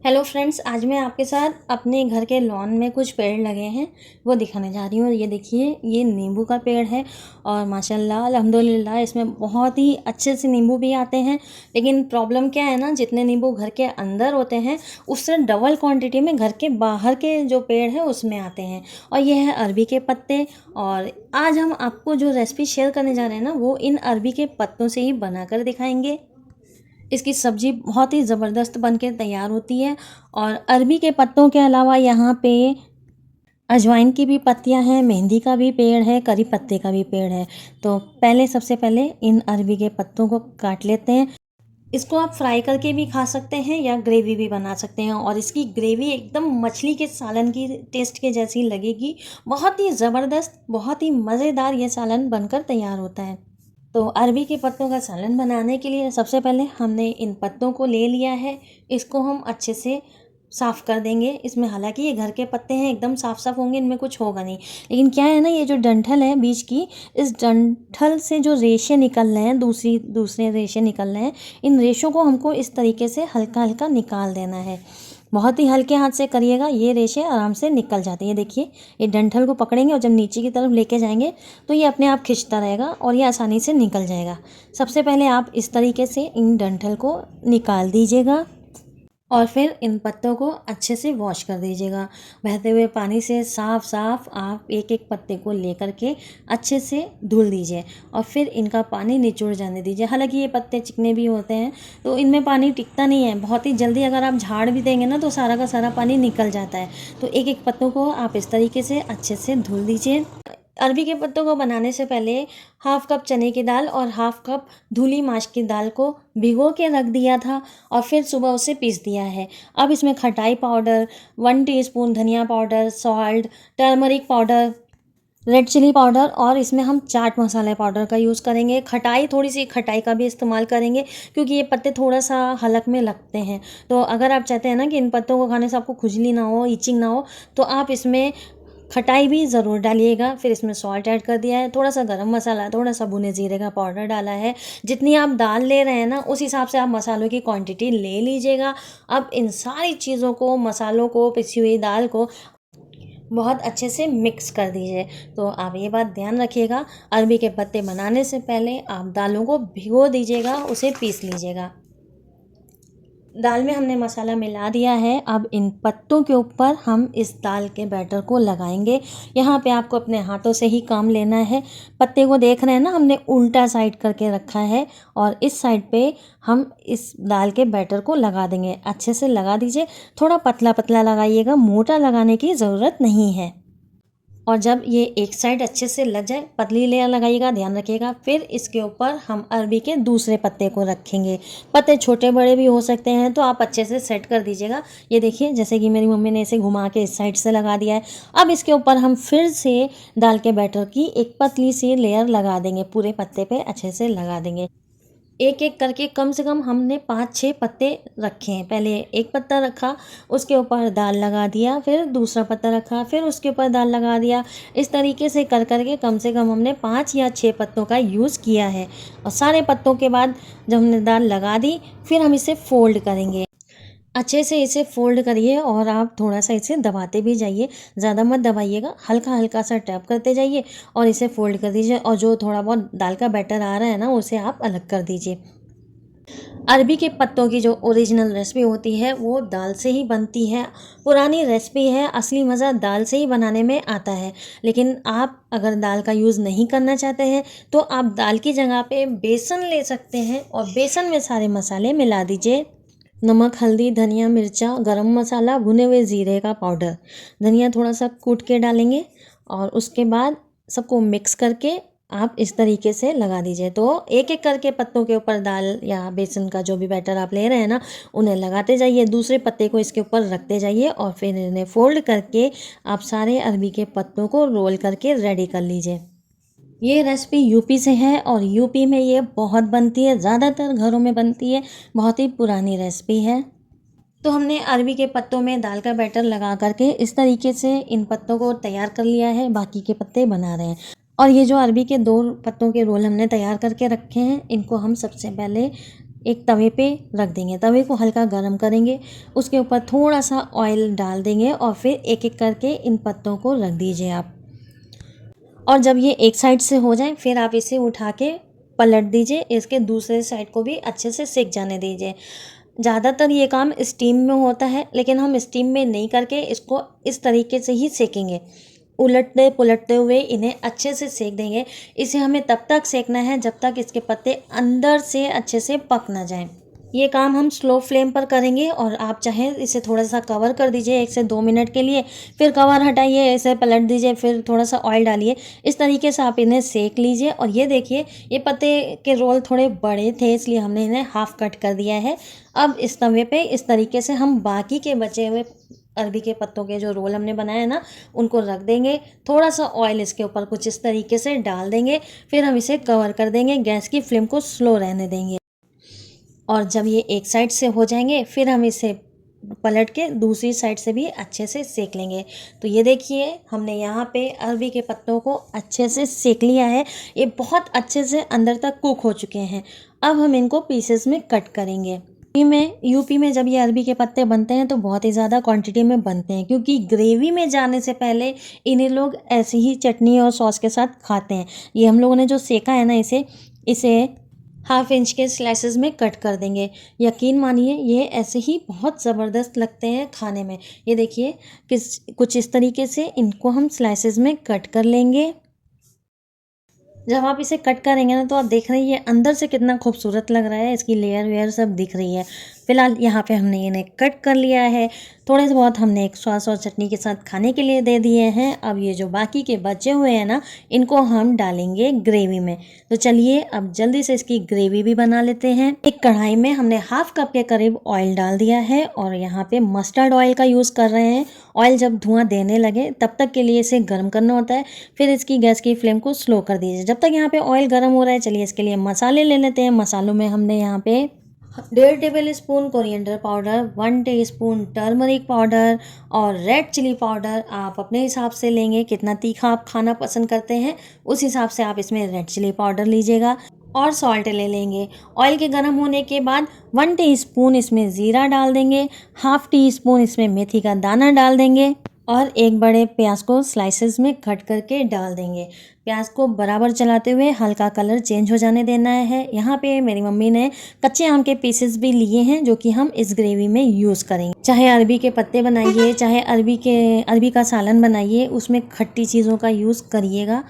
Hello friends, आज मैं आपके साथ अपने घर के लॉन में कुछ पेड़ लगे हैं वो दिखाने जा रही हूँ। ये देखिए, ये नींबू का पेड़ है और माशाल्लाह अल्हम्दुलिल्लाह इसमें बहुत ही अच्छे से नींबू भी आते हैं। लेकिन प्रॉब्लम क्या है ना, जितने नींबू घर के अंदर होते हैं उससे डबल क्वांटिटी में घर के बाहर के जो पेड़ है उसमें आते हैं। और ये है अरबी के पत्ते। और आज हम आपको जो रेसिपी शेयर करने जा रहे हैं ना, वो इन अरबी के पत्तों से ही बनाकर दिखाएंगे। इसकी सब्ज़ी बहुत ही ज़बरदस्त बन के तैयार होती है। और अरबी के पत्तों के अलावा यहाँ पे अजवाइन की भी पत्तियाँ हैं, मेहंदी का भी पेड़ है, करी पत्ते का भी पेड़ है। तो सबसे पहले इन अरबी के पत्तों को काट लेते हैं। इसको आप फ्राई करके भी खा सकते हैं या ग्रेवी भी बना सकते हैं। और इसकी ग्रेवी एकदम मछली के सालन की टेस्ट के जैसी लगेगी। बहुत ही ज़बरदस्त, बहुत ही मज़ेदार ये सालन बनकर तैयार होता है। तो अरबी के पत्तों का सालन बनाने के लिए सबसे पहले हमने इन पत्तों को ले लिया है। इसको हम अच्छे से साफ़ कर देंगे। इसमें हालांकि ये घर के पत्ते हैं, एकदम साफ़ साफ़ होंगे, इनमें कुछ होगा नहीं। लेकिन क्या है ना, ये जो डंठल है बीच की, इस डंठल से जो रेशे निकल रहे हैं, दूसरे रेशे निकल रहे हैं, इन रेशों को हमको इस तरीके से हल्का हल्का निकाल देना है। बहुत ही हल्के हाथ से करिएगा, ये रेशे आराम से निकल जाते हैं। ये देखिए, ये डंठल को पकड़ेंगे और जब नीचे की तरफ लेके जाएंगे तो ये अपने आप खिंचता रहेगा और ये आसानी से निकल जाएगा। सबसे पहले आप इस तरीके से इन डंठल को निकाल दीजिएगा और फिर इन पत्तों को अच्छे से वॉश कर दीजिएगा। बहते हुए पानी से साफ साफ आप एक एक पत्ते को लेकर के अच्छे से धुल दीजिए और फिर इनका पानी निचोड़ जाने दीजिए। हालांकि ये पत्ते चिकने भी होते हैं तो इनमें पानी टिकता नहीं है बहुत ही जल्दी। अगर आप झाड़ भी देंगे ना तो सारा का सारा पानी निकल जाता है। तो एक एक पत्तों को आप इस तरीके से अच्छे से धुल दीजिए। अरबी के पत्तों को बनाने से पहले हाफ कप चने की दाल और हाफ कप धुली माश की दाल को भिगो के रख दिया था और फिर सुबह उसे पीस दिया है। अब इसमें खटाई पाउडर, 1 टीस्पून धनिया powder, salt, turmeric powder, red chilli powder और इसमें हम चाट मसाला पाउडर का यूज़ करेंगे। थोड़ी सी खटाई का भी इस्तेमाल करेंगे क्योंकि ये पत्ते थोड़ा सा हलक में लगते हैं। तो अगर आप चाहते हैं ना कि इन पत्तों को खाने से आपको खुजली ना हो, इचिंग ना हो, तो आप इसमें खटाई भी ज़रूर डालिएगा। फिर इसमें सॉल्ट ऐड कर दिया है, थोड़ा सा गरम मसाला, थोड़ा सा भुने जीरे का पाउडर डाला है। जितनी आप दाल ले रहे हैं ना उस हिसाब से आप मसालों की क्वांटिटी ले लीजिएगा। अब इन सारी चीज़ों को, मसालों को, पिसी हुई दाल को बहुत अच्छे से मिक्स कर दीजिए। तो आप ये बात ध्यान रखिएगा, अरबी के पत्ते बनाने से पहले आप दालों को भिगो दीजिएगा, उसे पीस लीजिएगा। दाल में हमने मसाला मिला दिया है। अब इन पत्तों के ऊपर हम इस दाल के बैटर को लगाएंगे। यहाँ पे आपको अपने हाथों से ही काम लेना है। पत्ते को देख रहे हैं ना, हमने उल्टा साइड करके रखा है और इस साइड पे हम इस दाल के बैटर को लगा देंगे। अच्छे से लगा दीजिए, थोड़ा पतला पतला लगाइएगा, मोटा लगाने की ज़रूरत नहीं है। और जब ये एक साइड अच्छे से लग जाए, पतली लेयर लगाइएगा, ध्यान रखिएगा। फिर इसके ऊपर हम अरबी के दूसरे पत्ते को रखेंगे। पत्ते छोटे बड़े भी हो सकते हैं तो आप अच्छे से सेट कर दीजिएगा। ये देखिए, जैसे कि मेरी मम्मी ने इसे घुमा के इस साइड से लगा दिया है। अब इसके ऊपर हम फिर से दाल के बैटर की एक पतली सी लेयर लगा देंगे, पूरे पत्ते पे अच्छे से लगा देंगे। एक एक करके कम से कम हमने 5-6 पत्ते रखे हैं। पहले एक पत्ता रखा, उसके ऊपर दाल लगा दिया, फिर दूसरा पत्ता रखा, फिर उसके ऊपर दाल लगा दिया। इस तरीके से कर करके कम से कम हमने 5 या 6 पत्तों का यूज़ किया है। और सारे पत्तों के बाद जब हमने दाल लगा दी, फिर हम इसे फोल्ड करेंगे। अच्छे से इसे फोल्ड करिए और आप थोड़ा सा इसे दबाते भी जाइए, ज़्यादा मत दबाइएगा, हल्का हल्का सा टैप करते जाइए और इसे फोल्ड कर दीजिए। और जो थोड़ा बहुत दाल का बैटर आ रहा है ना, उसे आप अलग कर दीजिए। अरबी के पत्तों की जो ओरिजिनल रेसिपी होती है वो दाल से ही बनती है। पुरानी रेसिपी है, असली मज़ा दाल से ही बनाने में आता है। लेकिन आप अगर दाल का यूज़ नहीं करना चाहते हैं तो आप दाल की जगह पे बेसन ले सकते हैं और बेसन में सारे मसाले मिला दीजिए। नमक, हल्दी, धनिया, मिर्चा, गरम मसाला, भुने हुए ज़ीरे का पाउडर। धनिया थोड़ा सा कूट के डालेंगे और उसके बाद सबको मिक्स करके आप इस तरीके से लगा दीजिए। तो एक एक करके पत्तों के ऊपर दाल या बेसन का जो भी बैटर आप ले रहे हैं ना, उन्हें लगाते जाइए, दूसरे पत्ते को इसके ऊपर रखते जाइए और फिर इन्हें फोल्ड करके आप सारे अरबी के पत्तों को रोल करके रेडी कर लीजिए। ये रेसिपी यूपी से है और यूपी में ये बहुत बनती है, ज़्यादातर घरों में बनती है। बहुत ही पुरानी रेसिपी है। तो हमने अरबी के पत्तों में दाल का बैटर लगा करके इस तरीके से इन पत्तों को तैयार कर लिया है। बाकी के पत्ते बना रहे हैं। और ये जो अरबी के 2 पत्तों के रोल हमने तैयार करके रखे हैं, इनको हम सबसे पहले एक तवे पे रख देंगे, तवे को हल्का गरम करेंगे, उसके ऊपर थोड़ा सा ऑयल डाल देंगे और फिर एक एक करके इन पत्तों को रख दीजिए आप। और जब ये एक साइड से हो जाए फिर आप इसे उठा के पलट दीजिए, इसके दूसरे साइड को भी अच्छे से सेक जाने दीजिए। ज़्यादातर ये काम स्टीम में होता है, लेकिन हम स्टीम में नहीं करके इसको इस तरीके से ही सेकेंगे, उलटते पुलटते हुए इन्हें अच्छे से सेक देंगे। इसे हमें तब तक सेकना है जब तक इसके पत्ते अंदर से अच्छे से पक ना जाएं। ये काम हम स्लो फ्लेम पर करेंगे और आप चाहें इसे थोड़ा सा कवर कर दीजिए 1 से 2 मिनट के लिए, फिर कवर हटाइए, इसे पलट दीजिए, फिर थोड़ा सा ऑयल डालिए। इस तरीके से आप इन्हें सेक लीजिए। और ये देखिए, ये पत्ते के रोल थोड़े बड़े थे इसलिए हमने इन्हें हाफ कट कर दिया है। अब इस तवे पे इस तरीके से हम बाकी के बचे हुए अरबी के पत्तों के जो रोल हमने बनाए हैं ना, उनको रख देंगे। थोड़ा सा ऑयल इसके ऊपर कुछ इस तरीके से डाल देंगे, फिर हम इसे कवर कर देंगे, गैस की फ्लेम को स्लो रहने देंगे। और जब ये एक साइड से हो जाएंगे फिर हम इसे पलट के दूसरी साइड से भी अच्छे से सेक लेंगे। तो ये देखिए, हमने यहाँ पे अरबी के पत्तों को अच्छे से सेक लिया है। ये बहुत अच्छे से अंदर तक कुक हो चुके हैं। अब हम इनको पीसेस में कट करेंगे। यूपी में जब ये अरबी के पत्ते बनते हैं तो बहुत ही ज़्यादा क्वांटिटी में बनते हैं, क्योंकि ग्रेवी में जाने से पहले इन्हें लोग ऐसे ही चटनी और सॉस के साथ खाते हैं। ये हम लोगों ने जो सेका है ना, इसे हाफ इंच के स्लाइसेस में कट कर देंगे। यकीन मानिए ये ऐसे ही बहुत ज़बरदस्त लगते हैं खाने में। ये देखिए, कुछ इस तरीके से इनको हम स्लाइसेस में कट कर लेंगे। जब आप इसे कट करेंगे ना तो आप देख रहे हैं ये अंदर से कितना खूबसूरत लग रहा है, इसकी लेयर वेयर सब दिख रही है। फिलहाल यहाँ पे हमने इन्हें कट कर लिया है। थोड़े से बहुत हमने एक सॉस और चटनी के साथ खाने के लिए दे दिए हैं। अब ये जो बाकी के बचे हुए हैं ना, इनको हम डालेंगे ग्रेवी में। तो चलिए अब जल्दी से इसकी ग्रेवी भी बना लेते हैं। एक कढ़ाई में हमने हाफ कप के करीब ऑयल डाल दिया है और यहाँ पे मस्टर्ड ऑयल का यूज़ कर रहे हैं। ऑयल जब धुआं देने लगे तब तक के लिए इसे गर्म करना होता है, फिर इसकी गैस की फ्लेम को स्लो कर दीजिए। जब तक यहाँ पे ऑयल गर्म हो रहा है, चलिए इसके लिए मसाले ले लेते हैं। मसालों में हमने यहाँ पे 1.5 table spoon coriander powder, 1 teaspoon turmeric powder और रेड चिली पाउडर। आप अपने हिसाब से लेंगे, कितना तीखा आप खाना पसंद करते हैं उस हिसाब से आप इसमें रेड चिली पाउडर लीजिएगा। और सॉल्ट ले लेंगे। ऑयल के गर्म होने के बाद 1 टीस्पून इसमें ज़ीरा डाल देंगे, हाफ टी स्पून इसमें मेथी का दाना डाल देंगे और एक बड़े प्याज को स्लाइसेस में कट करके डाल देंगे। प्याज को बराबर चलाते हुए हल्का कलर चेंज हो जाने देना है। यहाँ पे मेरी मम्मी ने कच्चे आम के पीसेस भी लिए हैं जो कि हम इस ग्रेवी में यूज़ करेंगे। चाहे अरबी के पत्ते बनाइए, चाहे अरबी का सालन बनाइए, उसमें खट्टी चीज़ों का यूज़ करिएगा।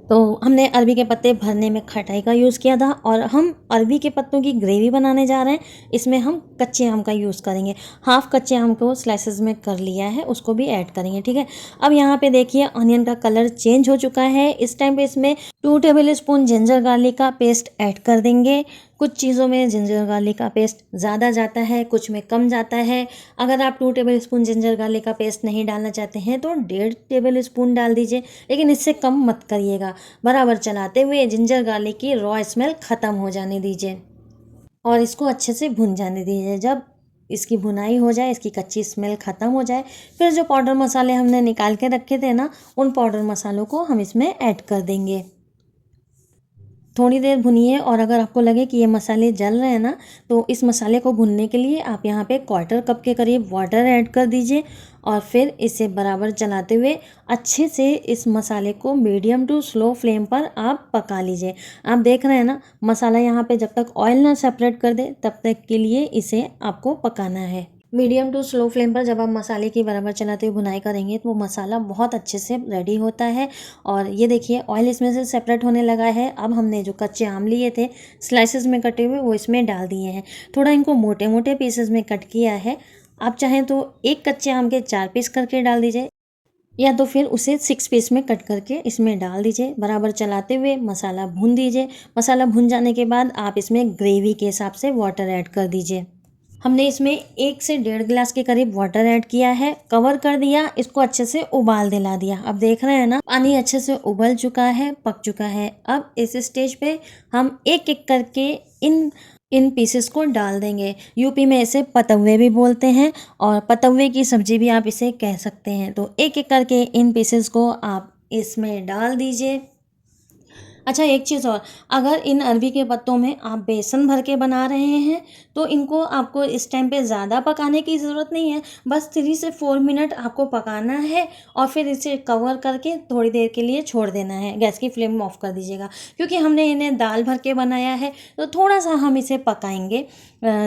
तो हमने अरबी के पत्ते भरने में खटाई का यूज़ किया था और हम अरबी के पत्तों की ग्रेवी बनाने जा रहे हैं। इसमें हम कच्चे आम का यूज़ करेंगे। हाफ कच्चे आम को स्लाइसेस में कर लिया है, उसको भी ऐड करेंगे, ठीक है। अब यहाँ पे देखिए ऑनियन का कलर चेंज हो चुका है। इस टाइम पे इसमें 2 टेबल स्पून जिंजर गार्लिक का पेस्ट ऐड कर देंगे। कुछ चीज़ों में जिंजर गार्लिक का पेस्ट ज़्यादा जाता है, कुछ में कम जाता है। अगर आप 2 टेबल स्पून जिंजर गार्लिक का पेस्ट नहीं डालना चाहते हैं तो 1.5 टेबल स्पून डाल दीजिए, लेकिन इससे कम मत करिएगा। बराबर चलाते हुए जिंजर गार्लिक की रॉ स्मेल ख़त्म हो जाने दीजिए और इसको अच्छे से भुन जाने दीजिए। जब इसकी भुनाई हो जाए, इसकी कच्ची स्मेल ख़त्म हो जाए, फिर जो पाउडर मसाले हमने निकाल के रखे थे ना, उन पाउडर मसालों को हम इसमें ऐड कर देंगे। थोड़ी देर भुनिए और अगर आपको लगे कि ये मसाले जल रहे हैं ना, तो इस मसाले को भुनने के लिए आप यहाँ पे 1/4 कप के करीब वाटर ऐड कर दीजिए और फिर इसे बराबर चलाते हुए अच्छे से इस मसाले को मीडियम टू स्लो फ्लेम पर आप पका लीजिए। आप देख रहे हैं ना, मसाला यहाँ पे जब तक ऑयल ना सेपरेट कर दे तब तक के लिए इसे आपको पकाना है। मीडियम टू स्लो फ्लेम पर जब आप मसाले की बराबर चलाते हुए भुनाई करेंगे तो मसाला बहुत अच्छे से रेडी होता है। और ये देखिए ऑयल इसमें से सेपरेट होने लगा है। अब हमने जो कच्चे आम लिए थे स्लाइसेस में कटे हुए, वो इसमें डाल दिए हैं। थोड़ा इनको मोटे मोटे पीसेस में कट किया है। आप चाहें तो एक कच्चे आम के 4 पीस करके डाल दीजिए या तो फिर उसे 6 पीस में कट करके इसमें डाल दीजिए। बराबर चलाते हुए मसाला भून दीजिए। मसाला भून जाने के बाद आप इसमें ग्रेवी के हिसाब से वाटर ऐड कर दीजिए। हमने इसमें 1 से 1.5 गिलास के करीब वाटर ऐड किया है, कवर कर दिया, इसको अच्छे से उबाल दिला दिया। अब देख रहे हैं ना, पानी अच्छे से उबल चुका है, पक चुका है। अब इस स्टेज पे हम एक एक करके इन पीसेस को डाल देंगे। यूपी में इसे पतव्वे भी बोलते हैं और पतव्वे की सब्जी भी आप इसे कह सकते हैं। तो एक एक करके इन पीसेस को आप इसमें डाल दीजिए। अच्छा, एक चीज़ और, अगर इन अरबी के पत्तों में आप बेसन भर के बना रहे हैं, तो इनको आपको इस टाइम पे ज़्यादा पकाने की ज़रूरत नहीं है। बस 3 से 4 मिनट आपको पकाना है और फिर इसे कवर करके थोड़ी देर के लिए छोड़ देना है। गैस की फ्लेम ऑफ कर दीजिएगा, क्योंकि हमने इन्हें दाल भर के बनाया है, तो थोड़ा-सा हम इसे पकाएँगे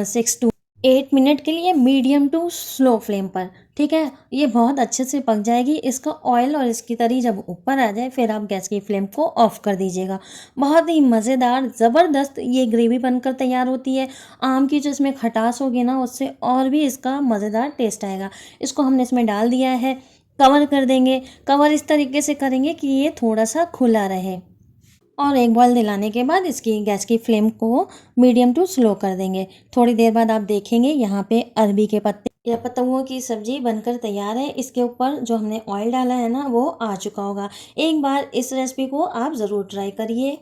6 टू 8 मिनट के लिए मीडियम टू स्लो फ्लेम पर, ठीक है? ये बहुत अच्छे से पक जाएगी। इसका ऑयल और इसकी तरी जब ऊपर आ जाए, फिर आप गैस की फ्लेम को ऑफ कर दीजिएगा। बहुत ही मज़ेदार ज़बरदस्त ये ग्रेवी बनकर तैयार होती है। आम की जो इसमें खटास होगी ना, उससे और भी इसका मज़ेदार टेस्ट आएगा। इसको हमने इसमें डाल दिया है, कवर कर देंगे। कवर इस तरीके से करेंगे कि ये थोड़ा-सा खुला रहे। और एक बॉयल दिलाने के बाद इसकी गैस की फ्लेम को मीडियम टू स्लो कर देंगे। थोड़ी देर बाद आप देखेंगे यहाँ पे अरबी के पत्ते या पत्तों की सब्ज़ी बनकर तैयार है। इसके ऊपर जो हमने ऑयल डाला है ना, वो आ चुका होगा। एक बार इस रेसिपी को आप ज़रूर ट्राई करिए।